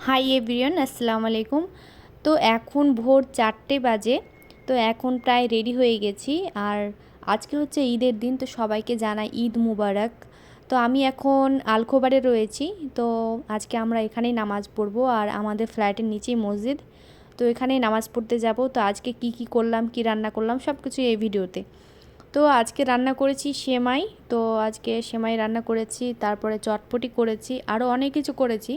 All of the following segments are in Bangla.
হাই এভরিওয়ান, আসসালামু আলাইকুম। তো এখন ভোর 4টে বাজে। তো এখন প্রায় রেডি হয়ে গেছি। আর আজকে হচ্ছে ঈদের দিন, তো সবাইকে জানাই ঈদ মুবারক। তো আমি এখন আলখোবারে রয়েছি। তো আজকে আমরা এখানেই নামাজ পড়বো, আর আমাদের ফ্ল্যাটের নিচেই মসজিদ। তো এখানেই নামাজ পড়তে যাব। তো আজকে কি করলাম, কি রান্না করলাম, সব কিছু এই ভিডিওতে। তো আজকে রান্না করেছি সেমাই। তো আজকে সেমাই রান্না করেছি, তারপরে চটপটি করেছি, আরও অনেক কিছু করেছি।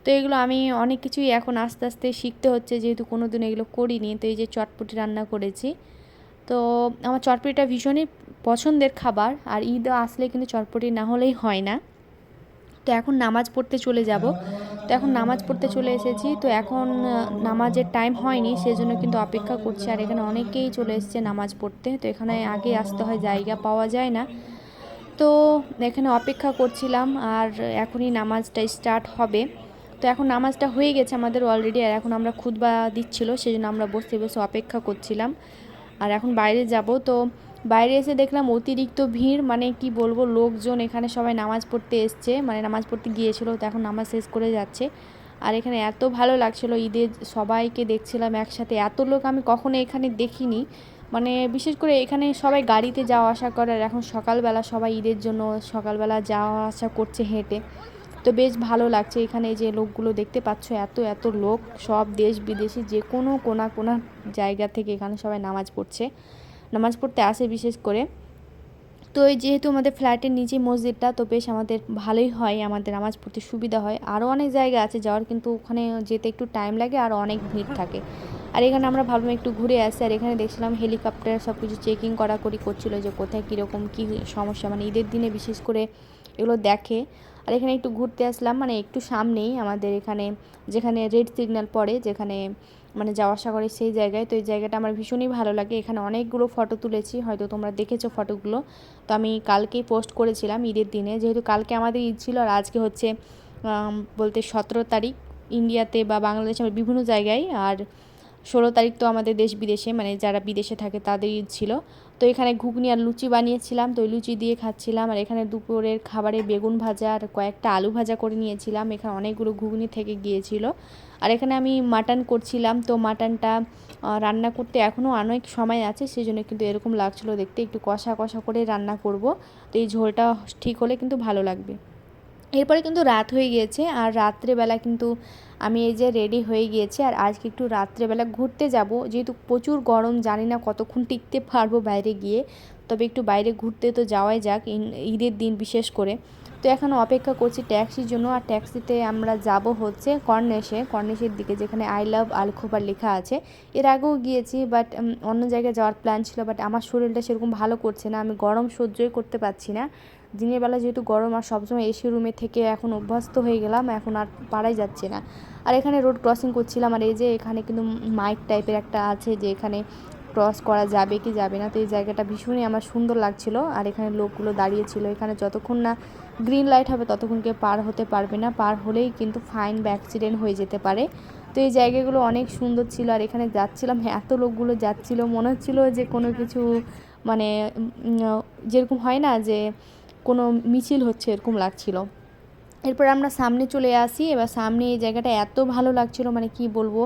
তো এগুলো আমি অনেক কিছুই এখন আস্তে আস্তে শিখতে হচ্ছে, যেহেতু কোনো দিন এগুলো করিনি। তো এই যে চটপটি রান্না করেছি। তো আমার চটপটিটা ভীষণই পছন্দের খাবার, আর ঈদ আসলে কিন্তু চটপটি না হলেই হয় না। তো এখন নামাজ পড়তে চলে যাব। তো এখন নামাজ পড়তে চলে এসেছি। তো এখন নামাজের টাইম হয়নি, সেজন্য কিন্তু অপেক্ষা করছি। আর এখানে অনেকেই চলে এসেছে নামাজ পড়তে। তো এখানে আগে আসতে হয়, জায়গা পাওয়া যায় না। তো এখানে অপেক্ষা করছিলাম, আর এখনই নামাজটা স্টার্ট হবে। তো এখন নামাজটা হয়ে গেছে আমাদের অলরেডি, আর এখন আমরা খুতবা দিচ্ছিল, সেজন্য আমরা বসে বসে অপেক্ষা করছিলাম। আর এখন বাইরে যাব। তো বাইরে এসে দেখলাম অতিরিক্ত ভিড়, মানে কি বলবো, লোকজন এখানে সবাই নামাজ পড়তে এসছে, মানে নামাজ পড়তে গিয়েছিল। তো এখন নামাজ শেষ করে যাচ্ছে। আর এখানে এত ভালো লাগছিল, ঈদের সবাইকে দেখছিলাম একসাথে। এত লোক আমি কখনো এখানে দেখিনি। মানে বিশেষ করে এখানে সবাই গাড়িতে যাওয়া আসা করে, আর এখন সকালবেলা সবাই ঈদের জন্য সকালবেলা যাওয়া আসা করছে হেঁটে। তো বেশ ভালো লাগছে। এখানে যে লোকগুলো দেখতে পাচ্ছ, এত এত লোক, সব দেশ বিদেশি, যে কোনো কোনা কোনা জায়গা থেকে এখানে সবাই নামাজ পড়ছে, নামাজ পড়তে আসে বিশেষ করে। তো এই যেহেতু আমাদের ফ্ল্যাটের নিচে মসজিদটা, তো বেশ আমাদের ভালোই হয়, আমাদের নামাজ পড়তে সুবিধা হয়। আরও অনেক জায়গা আছে যাওয়ার, কিন্তু ওখানে যেতে একটু টাইম লাগে, আর অনেক ভিড় থাকে। আর এখানে আমরা ভাবলাম একটু ঘুরে আসি। আর এখানে দেখছিলাম হেলিকপ্টার সব কিছু চেকিং করাকরি করছিল, যে কোথায় কীরকম কী সমস্যা, মানে ঈদের দিনে বিশেষ করে এগুলো দেখে। আর এখানে একটু ঘুরতে আসলাম, মানে একটু সামনেই আমাদের এখানে, যেখানে রেড সিগন্যাল পড়ে, যেখানে মানে যাওয়া আসা করে সেই জায়গায়। তো এই জায়গাটা আমার ভীষণই ভালো লাগে। এখানে অনেকগুলো ফটো তুলেছি, হয়তো তোমরা দেখেছো ফটোগুলো। তো আমি কালকেই পোস্ট করেছিলাম ঈদের দিনে, যেহেতু কালকে আমাদের ঈদ ছিল, আর আজকে হচ্ছে বলতে 17 তারিখ ইন্ডিয়াতে বা বাংলাদেশে বিভিন্ন জায়গায়। আর 16 তারিখ তো আমাদের দেশ বিদেশে, মানে যারা বিদেশে থাকে তাদের ঈদ ছিল। তো এখানে ঘুগনি আর লুচি বানিয়েছিলাম, তো ওই লুচি দিয়ে খাচ্ছিলাম। আর এখানে দুপুরের খাবারে বেগুন ভাজা আর কয়েকটা আলু ভাজা করে নিয়েছিলাম। এখানে অনেকগুলো ঘুগনি থেকে গিয়েছিল। আর এখানে আমি মাটন করছিলাম। তো মাটনটা রান্না করতে এখনও অনেক সময় আছে, সেই জন্য কিন্তু এরকম লাগছিলো দেখতে, একটু কষা কষা করে রান্না করব। তো এই ঝোলটা ঠিক হলে কিন্তু ভালো লাগবে। এরপরে কিন্তু রাত হয়ে গিয়েছে, আর রাত্রেবেলা কিন্তু আমি এই যে রেডি হয়ে গিয়েছি। আর আজকে একটু রাত্রেবেলা ঘুরতে যাব, যেহেতু প্রচুর গরম, জানি না কতক্ষণ টিকতে পারবো বাইরে গিয়ে। তবে একটু বাইরে ঘুরতে তো যাওয়াই যাক, ঈদের দিন বিশেষ করে। তো এখন অপেক্ষা করছি ট্যাক্সির জন্য। আর ট্যাক্সিতে আমরা যাব হচ্ছে কর্নেশের দিকে, যেখানে আই লাভ আলখোবার লেখা আছে। এর আগেও গিয়েছি, বাট অন্য জায়গায় যাওয়ার প্ল্যান ছিল, বাট আমার শরীরটা সেরকম ভালো করছে না, আমি গরম সহ্যই করতে পারছি না। দিনের বেলা যেহেতু গরম, আর সবসময় এসি রুমে থেকে এখন অভ্যস্ত হয়ে গেলাম, এখন আর পারাই যাচ্ছে না। আর এখানে রোড ক্রসিং করছিলাম, আর এই যে এখানে কিন্তু মাইক টাইপের একটা আছে, যে এখানে ক্রস করা যাবে কি যাবে না। তো এই জায়গাটা ভীষণই আমার সুন্দর লাগছিল। আর এখানে লোকগুলো দাঁড়িয়েছিল, এখানে যতক্ষণ না গ্রিন লাইট হবে ততক্ষণ কেউ পার হতে পারবে না, পার হলেই কিন্তু ফাইন বা অ্যাক্সিডেন্ট হয়ে যেতে পারে। তো এই জায়গাগুলো অনেক সুন্দর ছিল। আর এখানে যাচ্ছিলাম, এত লোকগুলো যাচ্ছিল, মনে হচ্ছিলো যে কোনো কিছু, মানে যেরকম হয় না যে কোনো মিছিল হচ্ছে, এরকম লাগছিল। এরপর আমরা সামনে চলে আসি। এবার সামনে এই জায়গাটা এত ভালো লাগছিলো, মানে কি বলবো,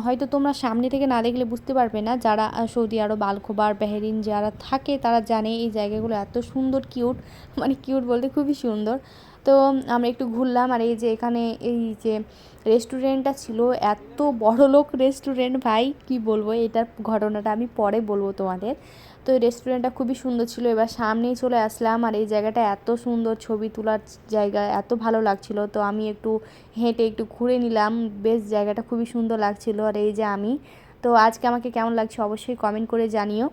হয়তো তোমরা সামনে থেকে না দেখলে বুঝতে পারবে না। যারা সৌদি আরব, আলখোবার, বাহরিন যারা থাকে তারা জানে এই জায়গাগুলো এত সুন্দর, কিউট, মানে কিউট বলতে খুবই সুন্দর। তো আমরা একটু ঘুরলাম। আর এই যে এখানে এই যে রেস্টুরেন্টটা ছিল, এত বড় লোক রেস্টুরেন্ট, ভাই কি বলবো, এটার ঘটনাটা আমি পরে বলবো তোমাদের। তো এই রেস্টুরেন্টটা খুবই সুন্দর ছিল। এবার সামনেই চলে আসলাম, আর এই জায়গাটা এত সুন্দর, ছবি তোলার জায়গা, এত ভালো লাগছিল। তো আমি একটু হেঁটে একটু ঘুরে নিলাম, বেশ জায়গাটা খুবই সুন্দর লাগছিল। আর এই যে আমি, তো আজকে আমাকে কেমন লাগছে অবশ্যই কমেন্ট করে জানিও।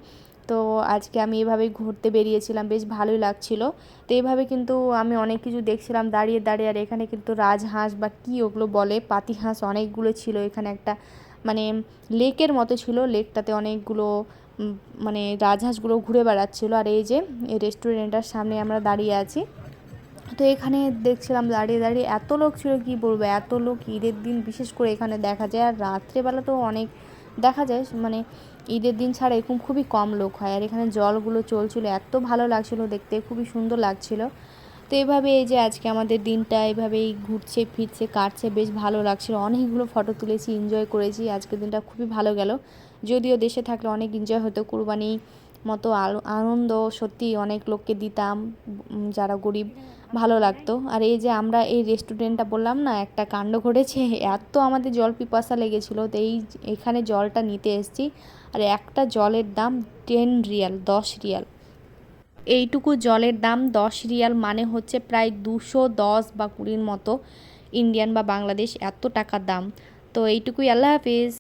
তো আজকে আমি এভাবেই ঘুরতে বেরিয়েছিলাম, বেশ ভালোই লাগছিল। তো এইভাবে কিন্তু আমি অনেক কিছু দেখছিলাম দাঁড়িয়ে দাঁড়িয়ে। আর এখানে কিন্তু রাজহাঁস বা কী ওগুলো বলে, পাতি হাঁস অনেকগুলো ছিল। এখানে একটা মানে লেকের মতো ছিল, লেকটাতে অনেকগুলো মানে রাজহাঁসগুলো ঘুরে বেড়াচ্ছিলো। আর এই যে এই রেস্টুরেন্টটার সামনে আমরা দাঁড়িয়ে আছি। তো এখানে দেখছিলাম দাঁড়িয়ে দাঁড়িয়ে, এত লোক ছিল কি বলবো, এত লোক ঈদের দিন বিশেষ করে এখানে দেখা যায়। আর রাত্রেবেলা তো অনেক দেখা যায়, মানে ঈদের দিন ছাড়া এরকম খুবই কম লোক হয়। আর এখানে জলগুলো চলছিল, এত ভালো লাগছিলো দেখতে, খুবই সুন্দর লাগছিলো। তো এভাবে এই যে আজকে আমাদের দিনটা এভাবেই ঘুরছে ফিরছে কাটছে, বেশ ভালো লাগছিল। অনেকগুলো ফটো তুলেছি, এনজয় করেছি। আজকের দিনটা খুবই ভালো গেল। যদিও দেশে থাকলে অনেক এনজয় হতো, কুরবানি মতো আনন্দ সত্যি অনেক লোককে দিতাম, যারা গরিব, ভালো লাগতো। আর এই যে আমরা এই রেস্টুরেন্টটা বললাম না, একটা কাণ্ড ঘটেছে, এত আমাদের জল পিপাসা লেগেছিলো, তো এখানে জলটা নিতে এসেছি। আর একটা জলের দাম 10 রিয়াল, 10 রিয়াল। এইটুকু জলের দাম 10 রিয়াল, মানে হচ্ছে প্রায় 210 বা 20 মতো ইন্ডিয়ান বা বাংলাদেশ, এত টাকার দাম। তো এইটুকুই, আল্লাহ হাফিজ।